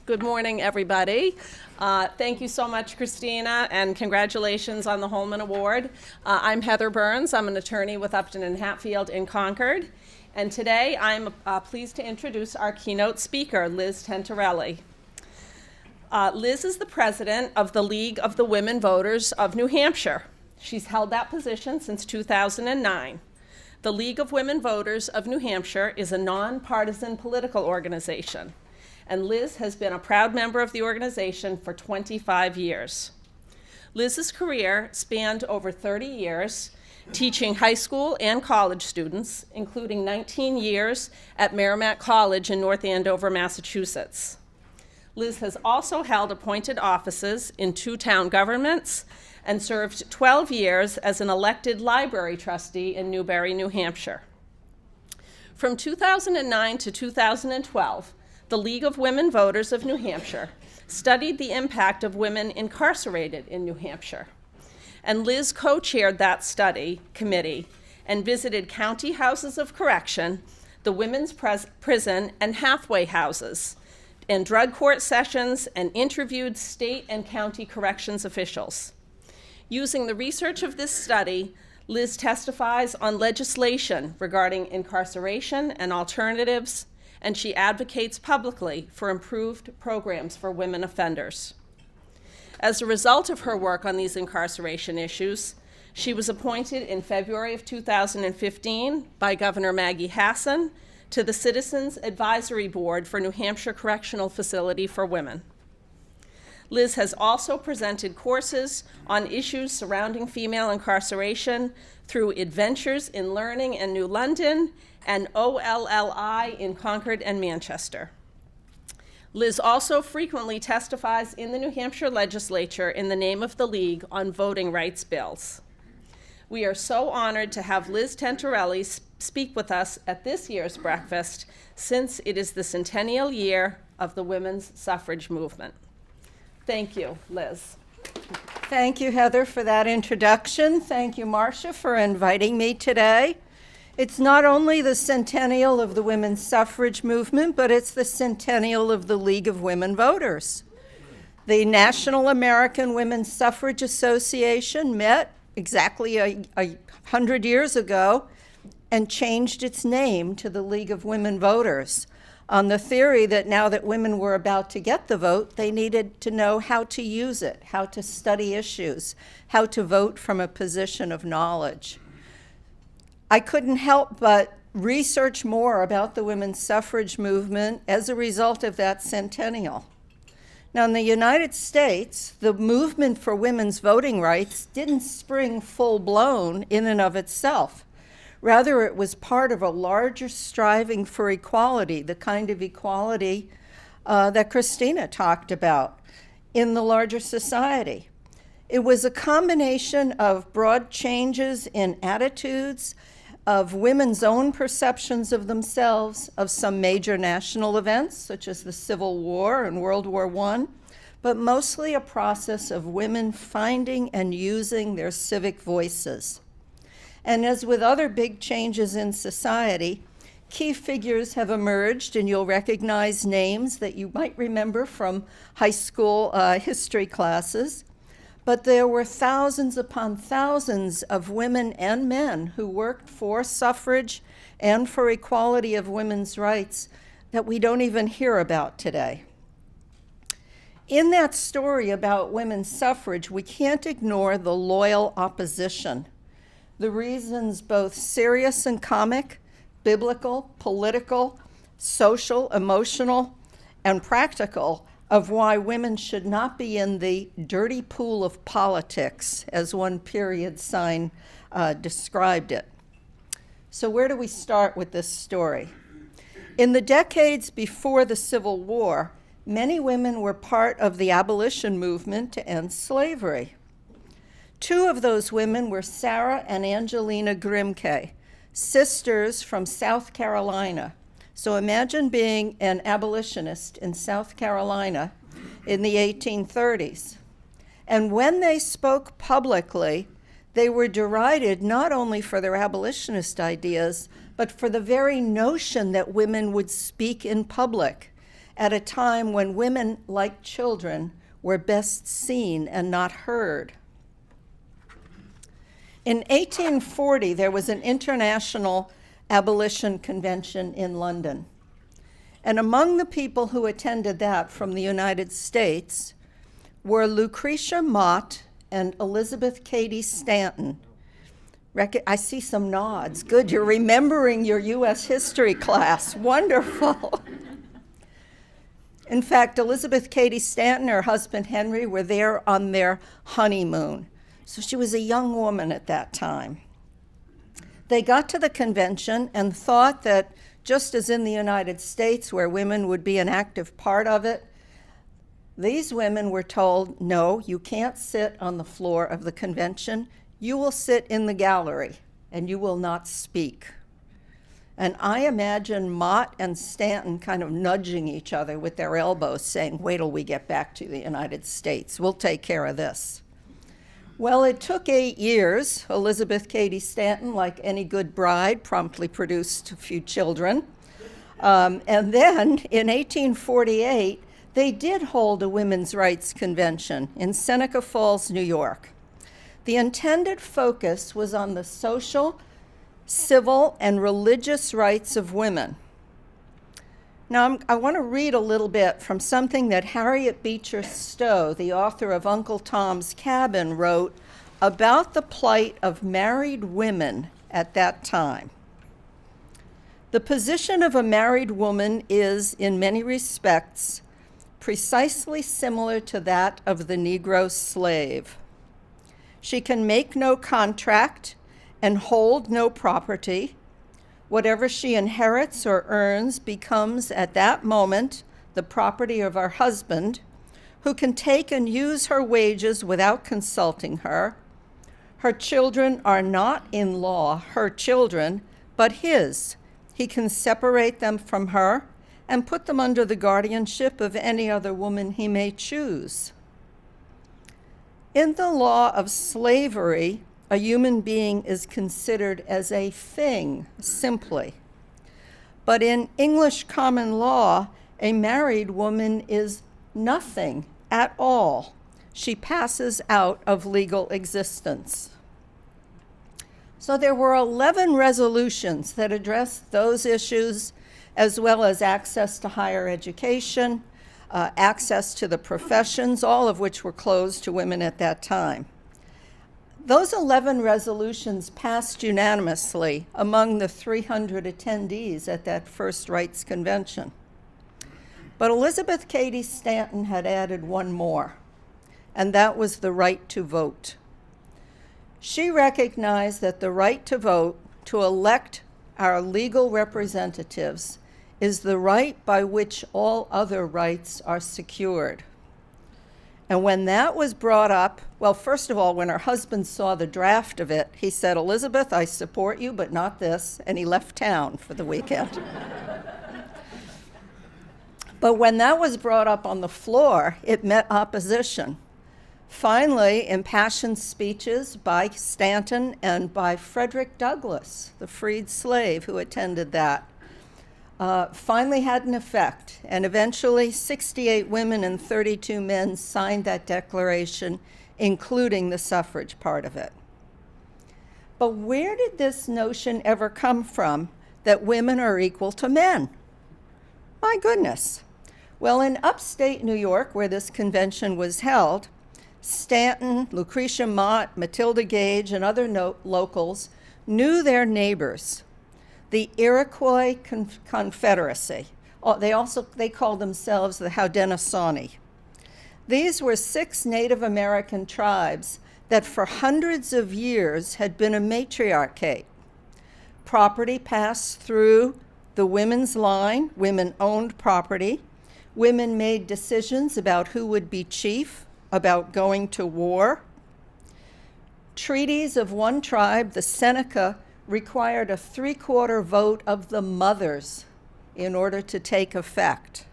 Good morning, everybody. Thank you so much, Christina, and congratulations on the Holman Award. I'm Heather Burns. I'm an attorney with Upton and Hatfield in Concord. And today I'm pleased to introduce our keynote speaker, LizTentarelli. Liz is the president of the League of the Women Voters of New Hampshire. She's held that position since 2009. The League of Women Voters of New Hampshire is a nonpartisan political organization, and Liz has been a proud member of the organization for 25 years. Liz's career spanned over 30 years, teaching high school and college students, including 19 years at Merrimack College in North Andover, Massachusetts. Liz has also held appointed offices in 2 town governments and served 12 years as an elected library trustee in Newbury, New Hampshire. From 2009 to 2012, the League of Women Voters of New Hampshire studied the impact of women incarcerated in New Hampshire. And Liz co-chaired that study committee and visited county houses of correction, the women's prison and halfway houses, and drug court sessions, and interviewed state and county corrections officials. Using the research of this study, Liz testifies on legislation regarding incarceration and alternatives, and she advocates publicly for improved programs for women offenders. As a result of her work on these incarceration issues, she was appointed in February of 2015 by Governor Maggie Hassan to the Citizens Advisory Board for New Hampshire Correctional Facility for Women. Liz has also presented courses on issues surrounding female incarceration through Adventures in Learning in New London and OLLI in Concord and Manchester. Liz also frequently testifies in the New Hampshire legislature in the name of the League on voting rights bills. We are so honored to have LizTentarelli speak with us at this year's breakfast, since it is the centennial year of the women's suffrage movement. Thank you, Liz. Thank you, Heather, for that introduction. Thank you, Marcia, for inviting me today. It's not only the centennial of the women's suffrage movement, but it's the centennial of the League of Women Voters. The National American Women's Suffrage Association met exactly 100 years ago and changed its name to the League of Women Voters, on the theory that now that women were about to get the vote, they needed to know how to use it, how to study issues, how to vote from a position of knowledge. I couldn't help but research more about the women's suffrage movement as a result of that centennial. Now, in the United States, the movement for women's voting rights didn't spring full-blown in and of itself. Rather, it was part of a larger striving for equality, the kind of equality that Christina talked about in the larger society. It was a combination of broad changes in attitudes, of women's own perceptions of themselves, of some major national events, such as the Civil War and World War I, but mostly a process of women finding and using their civic voices. And as with other big changes in society, key figures have emerged, and you'll recognize names that you might remember from high school history classes. But there were thousands upon thousands of women and men who worked for suffrage and for equality of women's rights that we don't even hear about today. In that story about women's suffrage, we can't ignore the loyal opposition. The reasons, both serious and comic, biblical, political, social, emotional, and practical, of why women should not be in the dirty pool of politics, as one period sign described it. So where do we start with this story? In the decades before the Civil War, many women were part of the abolition movement to end slavery. 2 of those women were Sarah and Angelina Grimke, sisters from South Carolina. So imagine being an abolitionist in South Carolina in the 1830s. And when they spoke publicly, they were derided not only for their abolitionist ideas, but for the very notion that women would speak in public at a time when women, like children, were best seen and not heard. In 1840, there was an international abolition convention in London. And among the people who attended that from the United States were Lucretia Mott and Elizabeth Cady Stanton. I see some nods. Good, you're remembering your U.S. history class. Wonderful. In fact, Elizabeth Cady Stanton and her husband Henry were there on their honeymoon. So she was a young woman at that time. They got to the convention and thought that just as in the United States, where women would be an active part of it, these women were told, no, you can't sit on the floor of the convention. You will sit in the gallery and you will not speak. And I imagine Mott and Stanton kind of nudging each other with their elbows, saying, wait till we get back to the United States. We'll take care of this. Well, it took 8 years. Elizabeth Cady Stanton, like any good bride, promptly produced a few children. And then in 1848, they did hold a women's rights convention in Seneca Falls, New York. The intended focus was on the social, civil, and religious rights of women. Now, I want to read a little bit from something that Harriet Beecher Stowe, the author of Uncle Tom's Cabin, wrote about the plight of married women at that time. The position of a married woman is, in many respects, precisely similar to that of the Negro slave. She can make no contract and hold no property. Whatever she inherits or earns becomes at that moment the property of her husband, who can take and use her wages without consulting her. Her children are not in law her children, but his. He can separate them from her and put them under the guardianship of any other woman he may choose. In the law of slavery, a human being is considered as a thing, simply. But in English common law, a married woman is nothing at all. She passes out of legal existence. So there were 11 resolutions that addressed those issues, as well as access to higher education, access to the professions, all of which were closed to women at that time. Those 11 resolutions passed unanimously among the 300 attendees at that first rights convention. But Elizabeth Cady Stanton had added one more, and that was the right to vote. She recognized that the right to vote, to elect our legal representatives, is the right by which all other rights are secured. And when that was brought up, well, first of all, when her husband saw the draft of it, he said, Elizabeth, I support you, but not this, and he left town for the weekend. But when that was brought up on the floor, it met opposition. Finally, impassioned speeches by Stanton and by Frederick Douglass, the freed slave who attended that, finally had an effect, and eventually 68 women and 32 men signed that declaration, including the suffrage part of it. But where did this notion ever come from that women are equal to men? My goodness. Well, in upstate New York, where this convention was held, Stanton, Lucretia Mott, Matilda Gage, and other locals knew their neighbors. The Iroquois Confederacy. They called themselves the Haudenosaunee. These were 6 Native American tribes that for hundreds of years had been a matriarchate. Property passed through the women's line. Women owned property. Women made decisions about who would be chief, about going to war. Treaties of one tribe, the Seneca, required a 3/4 vote of the mothers in order to take effect.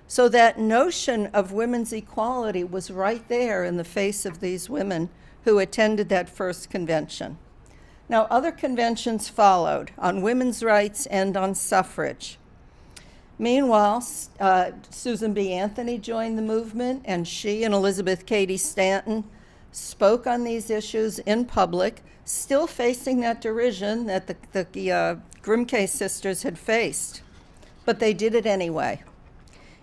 So that notion of women's equality was right there in the face of these women who attended that first convention. Now, other conventions followed on women's rights and on suffrage. Meanwhile, Susan B. Anthony joined the movement, and she and Elizabeth Cady Stanton spoke on these issues in public, still facing that derision that the Grimke sisters had faced. But they did it anyway.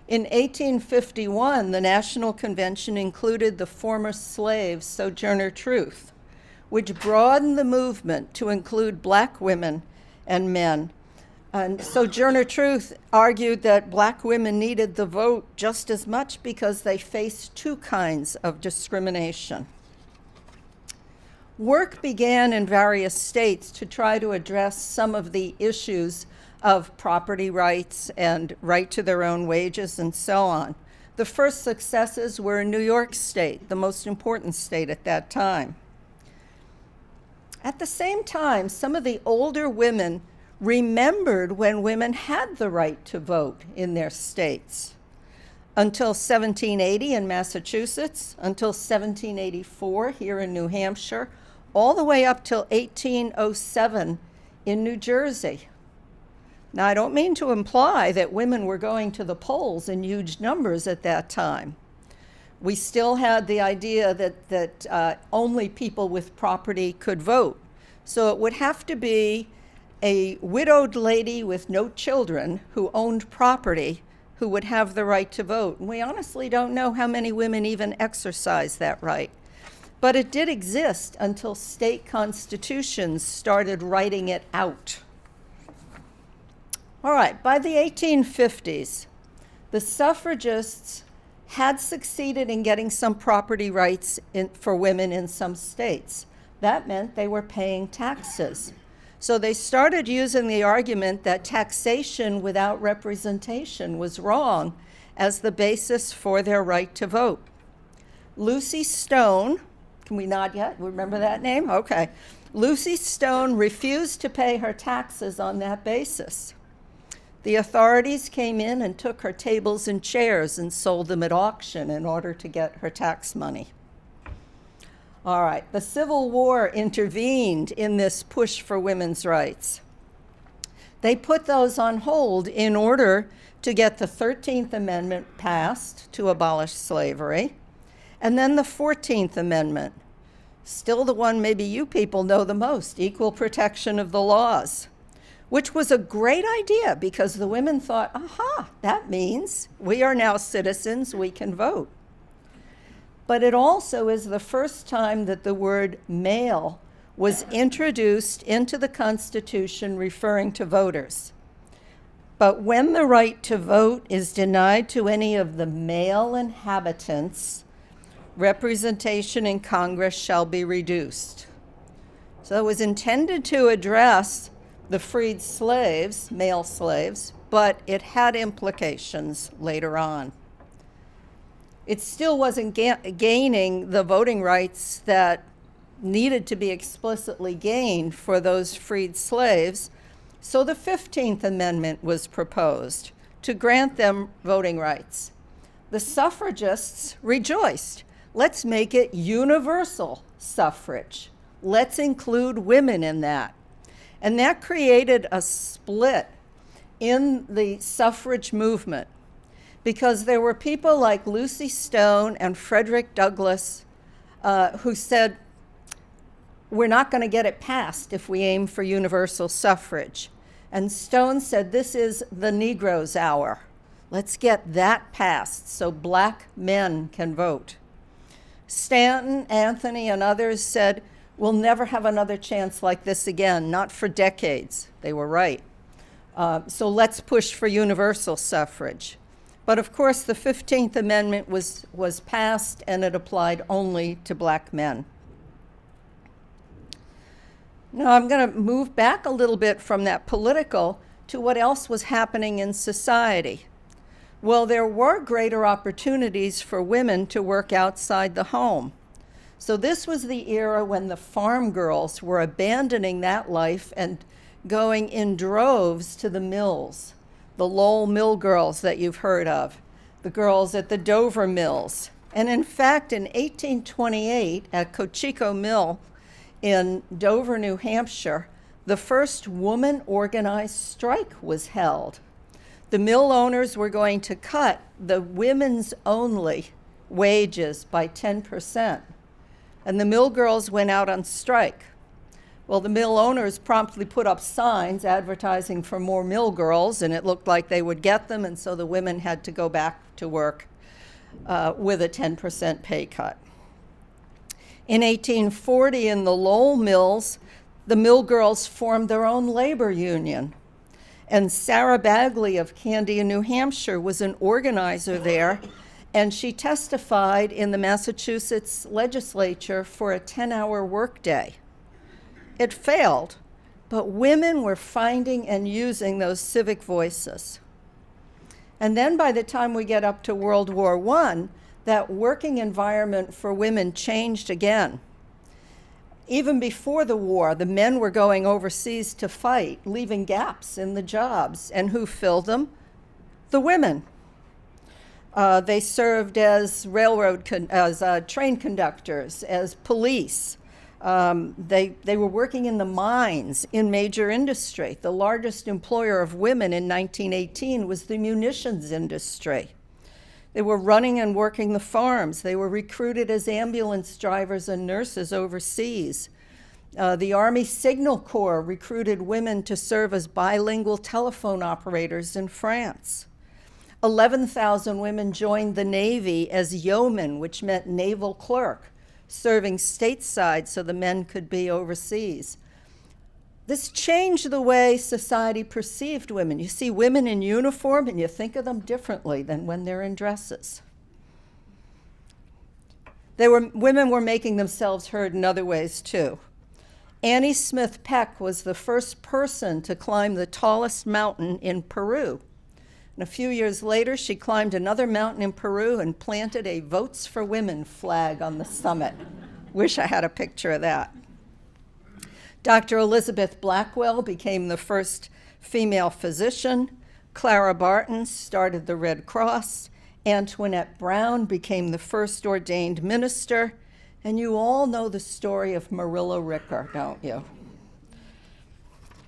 In 1851, the National Convention included the former slave Sojourner Truth, which broadened the movement to include black women and men. And Sojourner Truth argued that black women needed the vote just as much because they faced two kinds of discrimination. Work began in various states to try to address some of the issues of property rights and right to their own wages and so on. The first successes were in New York State, the most important state at that time. At the same time, some of the older women remembered when women had the right to vote in their states. Until 1780 in Massachusetts, until 1784 here in New Hampshire, all the way up till 1807 in New Jersey. Now, I don't mean to imply that women were going to the polls in huge numbers at that time. We still had the idea that only people with property could vote. So it would have to be a widowed lady with no children who owned property who would have the right to vote. And we honestly don't know how many women even exercise that right. But it did exist until state constitutions started writing it out. All right, by the 1850s, the suffragists had succeeded in getting some property rights for women in some states. That meant they were paying taxes. So they started using the argument that taxation without representation was wrong as the basis for their right to vote. Lucy Stone, can we nod yet? Remember that name? Okay. Lucy Stone refused to pay her taxes on that basis. The authorities came in and took her tables and chairs and sold them at auction in order to get her tax money. All right, the Civil War intervened in this push for women's rights. They put those on hold in order to get the 13th Amendment passed to abolish slavery, and then the 14th Amendment, still the one maybe you people know the most, equal protection of the laws, which was a great idea because the women thought, aha, that means we are now citizens, we can vote. But it also is the first time that the word male was introduced into the Constitution referring to voters. But when the right to vote is denied to any of the male inhabitants, representation in Congress shall be reduced. So it was intended to address the freed slaves, male slaves, but it had implications later on. It still wasn't gaining the voting rights that needed to be explicitly gained for those freed slaves, so the 15th Amendment was proposed to grant them voting rights. The suffragists rejoiced. Let's make it universal suffrage. Let's include women in that. And that created a split in the suffrage movement, because there were people like Lucy Stone and Frederick Douglass who said, we're not going to get it passed if we aim for universal suffrage. And Stone said, this is the Negro's hour. Let's get that passed so black men can vote. Stanton, Anthony, and others said, we'll never have another chance like this again, not for decades. They were right. So let's push for universal suffrage. But of course, the 15th Amendment was passed, and it applied only to black men. Now I'm going to move back a little bit from that political to what else was happening in society. Well, there were greater opportunities for women to work outside the home. So this was the era when the farm girls were abandoning that life and going in droves to the mills. The Lowell mill girls that you've heard of, the girls at the Dover mills. And in fact, in 1828, at Cochico Mill in Dover, New Hampshire, the first woman organized strike was held. The mill owners were going to cut the women's only wages by 10%. And the mill girls went out on strike. Well, the mill owners promptly put up signs advertising for more mill girls, and it looked like they would get them, and so the women had to go back to work with a 10% pay cut. In 1840, in the Lowell mills, the mill girls formed their own labor union. And Sarah Bagley of Candia, New Hampshire, was an organizer there, and she testified in the Massachusetts legislature for a 10-hour workday. It failed, but women were finding and using those civic voices. And then by the time we get up to World War I, that working environment for women changed again. Even before the war, the men were going overseas to fight, leaving gaps in the jobs. And who filled them? The women. They served as train conductors, as police. They were working in the mines in major industry. The largest employer of women in 1918 was the munitions industry. They were running and working the farms. They were recruited as ambulance drivers and nurses overseas. The Army Signal Corps recruited women to serve as bilingual telephone operators in France. 11,000 women joined the Navy as yeomen, which meant naval clerk, serving stateside so the men could be overseas. This changed the way society perceived women. You see women in uniform and you think of them differently than when they're in dresses. Women were making themselves heard in other ways too. Annie Smith Peck was the first person to climb the tallest mountain in Peru. And a few years later, she climbed another mountain in Peru and planted a Votes for Women flag on the summit. Wish I had a picture of that. Dr. Elizabeth Blackwell became the first female physician. Clara Barton started the Red Cross. Antoinette Brown became the first ordained minister. And you all know the story of Marilla Ricker, don't you?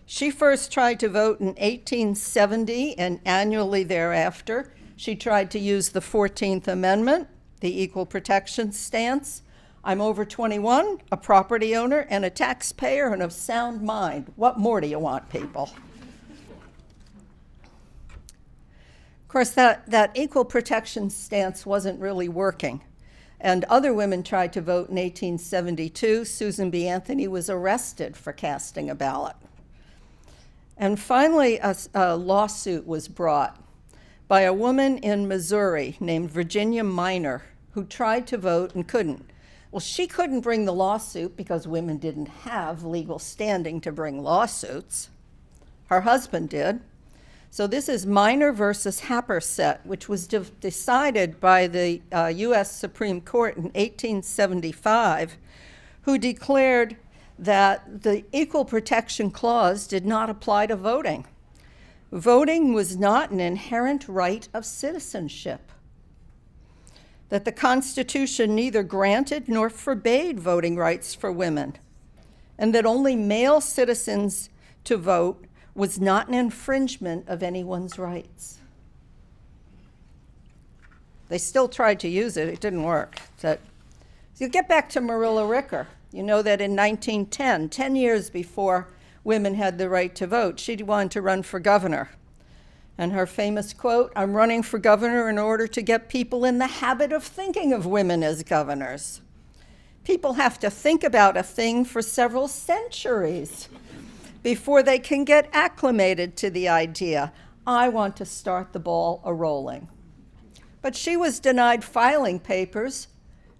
She first tried to vote in 1870, and annually thereafter, she tried to use the 14th Amendment, the equal protection stance. I'm over 21, a property owner, and a taxpayer, and of sound mind. What more do you want, people? Of course, that equal protection stance wasn't really working. And other women tried to vote in 1872. Susan B. Anthony was arrested for casting a ballot. And finally, a lawsuit was brought by a woman in Missouri named Virginia Minor, who tried to vote and couldn't. Well, she couldn't bring the lawsuit because women didn't have legal standing to bring lawsuits. Her husband did. So this is Minor versus Happersett, which was decided by the U.S. Supreme Court in 1875, who declared that the Equal Protection Clause did not apply to voting. Voting was not an inherent right of citizenship, that the Constitution neither granted nor forbade voting rights for women, and that only male citizens to vote was not an infringement of anyone's rights. They still tried to use it. It didn't work. So you get back to Marilla Ricker. You know that in 1910, 10 years before women had the right to vote, she wanted to run for governor. And her famous quote, "I'm running for governor in order to get people in the habit of thinking of women as governors." People have to think about a thing for several centuries before they can get acclimated to the idea. I want to start the ball a-rolling. But she was denied filing papers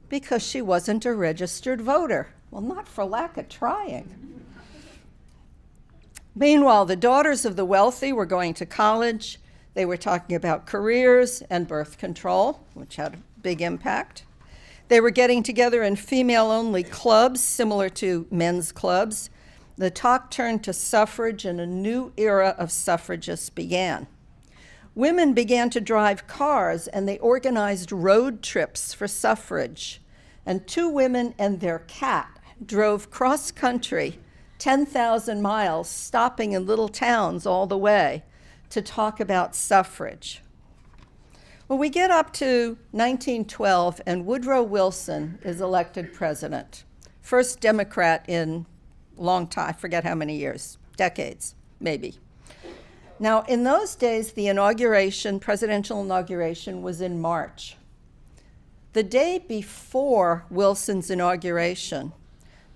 because she wasn't a registered voter. Well, not for lack of trying. Meanwhile, the daughters of the wealthy were going to college. They were talking about careers and birth control, which had a big impact. They were getting together in female-only clubs, similar to men's clubs. The talk turned to suffrage, and a new era of suffragists began. Women began to drive cars, and they organized road trips for suffrage. And two women and their cat drove cross-country 10,000 miles, stopping in little towns all the way to talk about suffrage. Well, we get up to 1912, and Woodrow Wilson is elected president. First Democrat in a long time, I forget how many years, decades, maybe. Now, in those days, the presidential inauguration was in March. The day before Wilson's inauguration,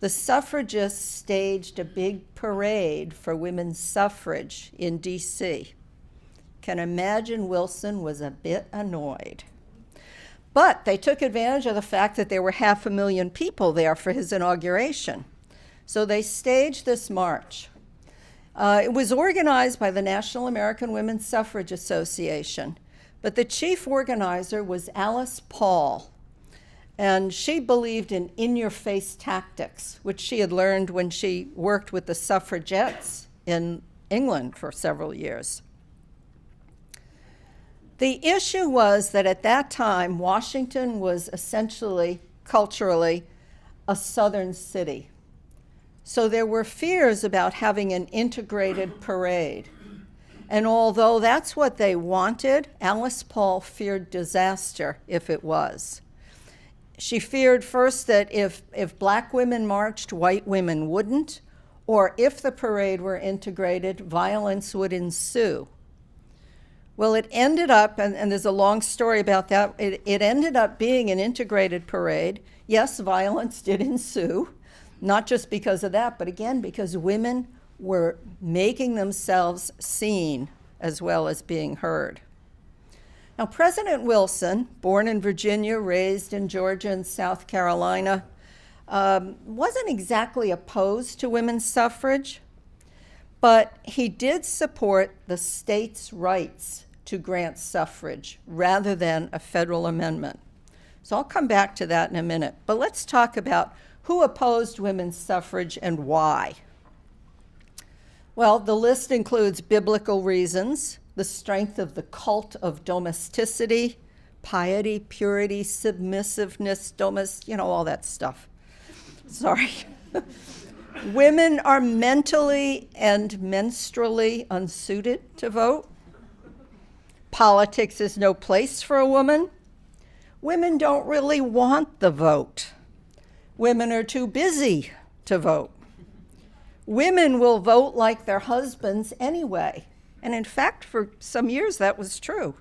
the suffragists staged a big parade for women's suffrage in D.C. Can imagine Wilson was a bit annoyed. But they took advantage of the fact that there were 500,000 people there for his inauguration. So they staged this march. It was organized by the National American Women's Suffrage Association, but the chief organizer was Alice Paul, and she believed in in-your-face tactics, which she had learned when she worked with the suffragettes in England for several years. The issue was that at that time, Washington was essentially, culturally, a southern city. So there were fears about having an integrated parade. And although that's what they wanted, Alice Paul feared disaster if it was. She feared first that if black women marched, white women wouldn't, or if the parade were integrated, violence would ensue. Well, it ended up, and there's a long story about that, it ended up being an integrated parade. Yes, violence did ensue. Not just because of that, but again, because women were making themselves seen as well as being heard. Now, President Wilson, born in Virginia, raised in Georgia and South Carolina, wasn't exactly opposed to women's suffrage, but he did support the states' rights to grant suffrage rather than a federal amendment. So I'll come back to that in a minute, but let's talk about who opposed women's suffrage and why? Well, the list includes biblical reasons, the strength of the cult of domesticity, piety, purity, submissiveness, all that stuff. Sorry. Women are mentally and menstrually unsuited to vote. Politics is no place for a woman. Women don't really want the vote. Women are too busy to vote. Women will vote like their husbands anyway. And in fact, for some years that was true.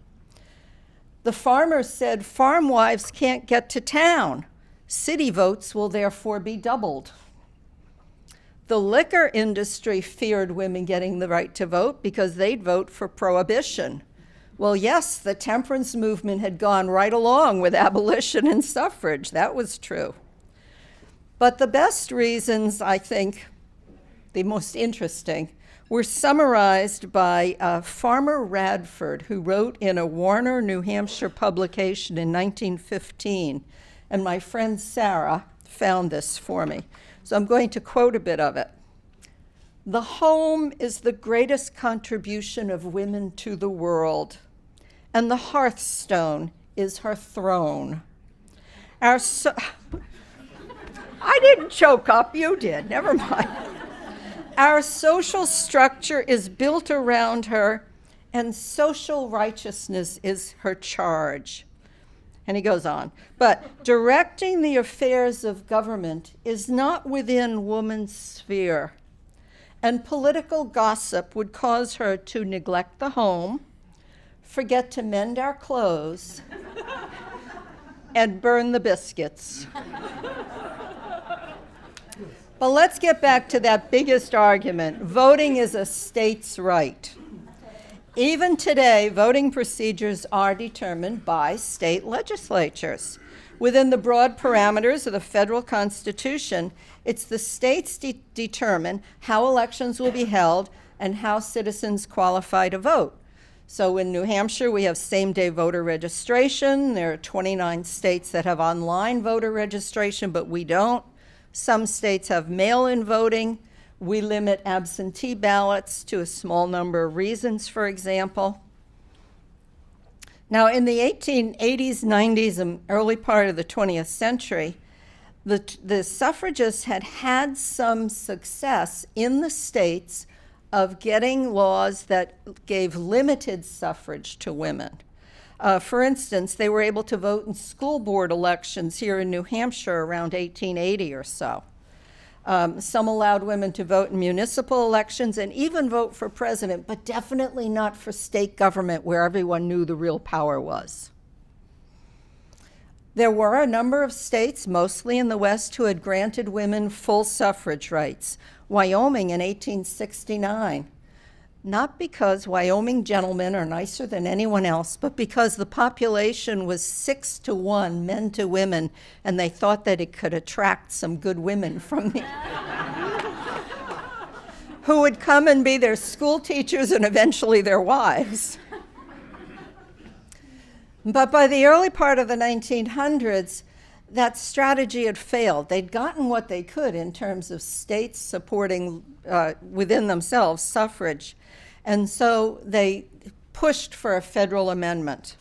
The farmer said farm wives can't get to town. City votes will therefore be doubled. The liquor industry feared women getting the right to vote because they'd vote for prohibition. Well, yes, the temperance movement had gone right along with abolition and suffrage. That was true. But the best reasons, I think, the most interesting, were summarized by Farmer Radford, who wrote in a Warner, New Hampshire publication in 1915. And my friend Sarah found this for me. So I'm going to quote a bit of it. "The home is the greatest contribution of women to the world, and the hearthstone is her throne. I didn't choke up, you did, never mind. Our social structure is built around her, and social righteousness is her charge." And he goes on, "But directing the affairs of government is not within woman's sphere, and political gossip would cause her to neglect the home, forget to mend our clothes, and burn the biscuits." But let's get back to that biggest argument. Voting is a state's right. Even today, voting procedures are determined by state legislatures. Within the broad parameters of the federal Constitution, it's the states determine how elections will be held and how citizens qualify to vote. So in New Hampshire, we have same-day voter registration. There are 29 states that have online voter registration, but we don't. Some states have mail-in voting. We limit absentee ballots to a small number of reasons, for example. Now, in the 1880s, 90s, and early part of the 20th century, the suffragists had some success in the states of getting laws that gave limited suffrage to women. For instance, they were able to vote in school board elections here in New Hampshire around 1880 or so. Some allowed women to vote in municipal elections and even vote for president, but definitely not for state government where everyone knew the real power was. There were a number of states, mostly in the West, who had granted women full suffrage rights. Wyoming in 1869. Not because Wyoming gentlemen are nicer than anyone else, but because the population was 6-to-1, men to women, and they thought that it could attract some good women from the who would come and be their school teachers and eventually their wives. But by the early part of the 1900s, that strategy had failed. They'd gotten what they could in terms of states supporting within themselves suffrage. And so they pushed for a federal amendment.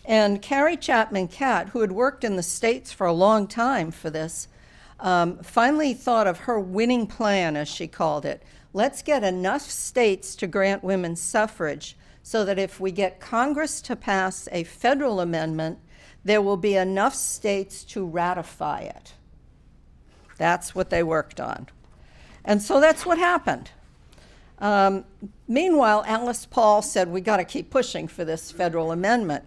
And Carrie Chapman Catt, who had worked in the states for a long time for this, finally thought of her winning plan, as she called it. Let's get enough states to grant women suffrage so that if we get Congress to pass a federal amendment, there will be enough states to ratify it. That's what they worked on. And so that's what happened. Meanwhile, Alice Paul said, we got to keep pushing for this federal amendment.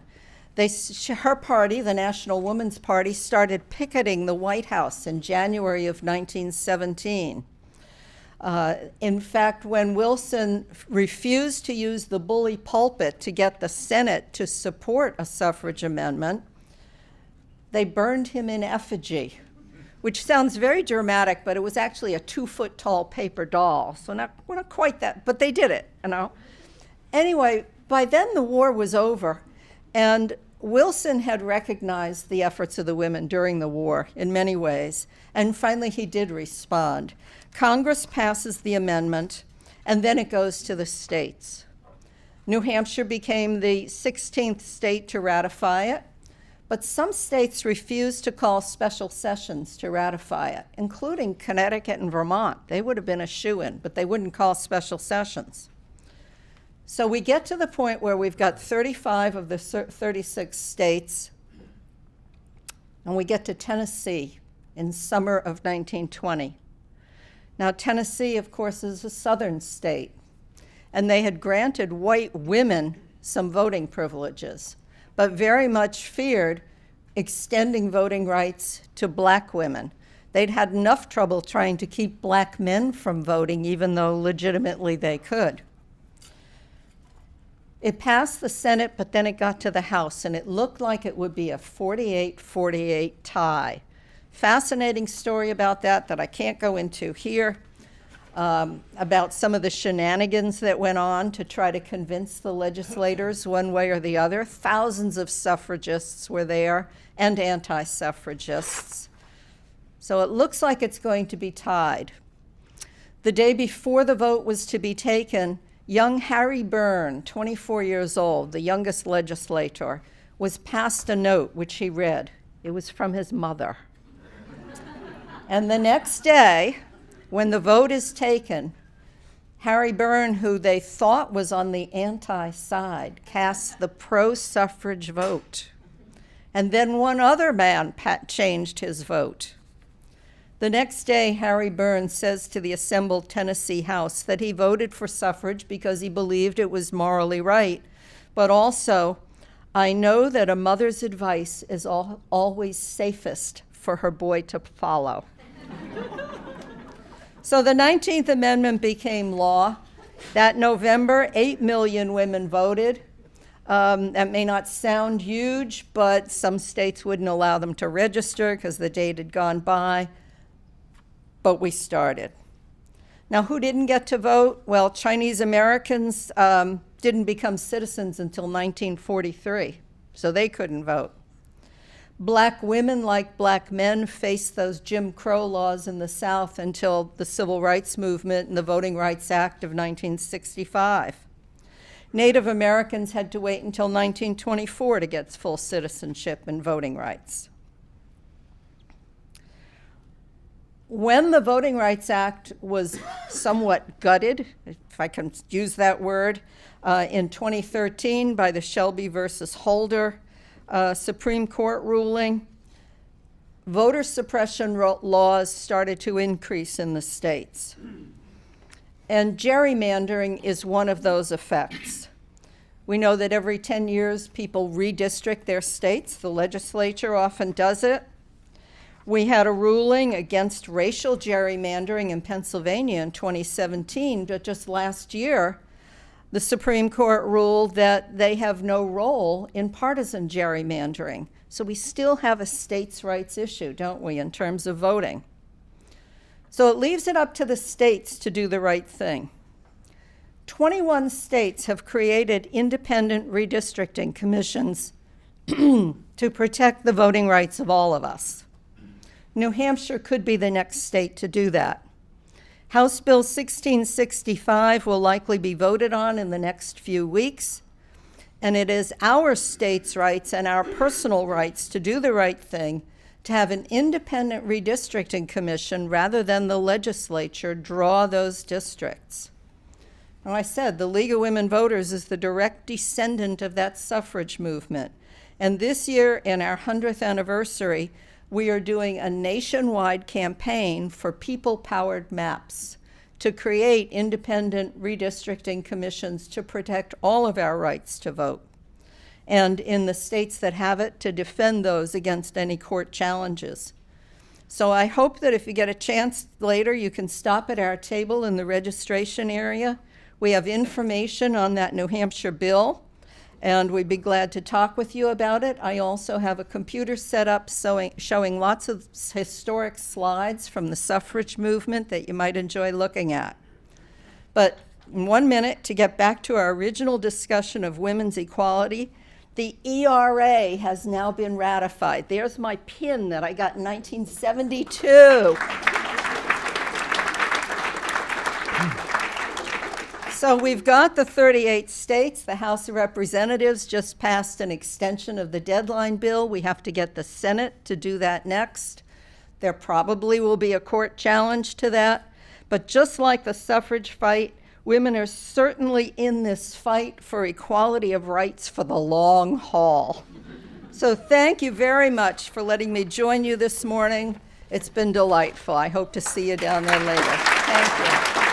Her party, the National Woman's Party, started picketing the White House in January of 1917. In fact, when Wilson refused to use the bully pulpit to get the Senate to support a suffrage amendment, they burned him in effigy, which sounds very dramatic, but it was actually a 2-foot-tall paper doll. So not quite that, but they did it, you know. Anyway, by then the war was over, and Wilson had recognized the efforts of the women during the war in many ways, and finally he did respond. Congress passes the amendment, and then it goes to the states. New Hampshire became the 16th state to ratify it, but some states refused to call special sessions to ratify it, including Connecticut and Vermont. They would have been a shoo-in, but they wouldn't call special sessions. So we get to the point where we've got 35 of the 36 states, and we get to Tennessee in summer of 1920. Now, Tennessee, of course, is a southern state, and they had granted white women some voting privileges, but very much feared extending voting rights to black women. They'd had enough trouble trying to keep black men from voting, even though legitimately they could. It passed the Senate, but then it got to the House, and it looked like it would be a 48-48 tie. Fascinating story about that I can't go into here, about some of the shenanigans that went on to try to convince the legislators one way or the other. Thousands of suffragists were there and anti-suffragists. So it looks like it's going to be tied. The day before the vote was to be taken, young Harry Byrne, 24 years old, the youngest legislator, was passed a note which he read. It was from his mother. And the next day, when the vote is taken, Harry Byrne, who they thought was on the anti-side, casts the pro-suffrage vote. And then one other man changed his vote. The next day, Harry Byrne says to the assembled Tennessee House that he voted for suffrage because he believed it was morally right, but also, I know that a mother's advice is always safest for her boy to follow. So the 19th Amendment became law. That November, 8 million women voted. That may not sound huge, but some states wouldn't allow them to register because the date had gone by. But we started. Now, who didn't get to vote? Well, Chinese Americans didn't become citizens until 1943, so they couldn't vote. Black women, like black men, faced those Jim Crow laws in the South until the Civil Rights Movement and the Voting Rights Act of 1965. Native Americans had to wait until 1924 to get full citizenship and voting rights. When the Voting Rights Act was somewhat gutted, if I can use that word, in 2013 by the Shelby versus Holder Supreme Court ruling, voter suppression laws started to increase in the states. And gerrymandering is one of those effects. We know that every 10 years people redistrict their states. The legislature often does it. We had a ruling against racial gerrymandering in Pennsylvania in 2017, but just last year, the Supreme Court ruled that they have no role in partisan gerrymandering. So we still have a states' rights issue, don't we, in terms of voting? So it leaves it up to the states to do the right thing. 21 states have created independent redistricting commissions to protect the voting rights of all of us. New Hampshire could be the next state to do that. House Bill 1665 will likely be voted on in the next few weeks, and it is our state's rights and our personal rights to do the right thing, to have an independent redistricting commission rather than the legislature draw those districts. Now, I said the League of Women Voters is the direct descendant of that suffrage movement, and this year, in our 100th anniversary, we are doing a nationwide campaign for people-powered maps to create independent redistricting commissions to protect all of our rights to vote. And in the states that have it, to defend those against any court challenges. So I hope that if you get a chance later, you can stop at our table in the registration area. We have information on that New Hampshire bill, and we'd be glad to talk with you about it. I also have a computer set up showing lots of historic slides from the suffrage movement that you might enjoy looking at. But in 1 minute, to get back to our original discussion of women's equality, the ERA has now been ratified. There's my pin that I got in 1972. So we've got the 38 states. The House of Representatives just passed an extension of the deadline bill. We have to get the Senate to do that next. There probably will be a court challenge to that. But just like the suffrage fight, women are certainly in this fight for equality of rights for the long haul. So thank you very much for letting me join you this morning. It's been delightful. I hope to see you down there later. Thank you.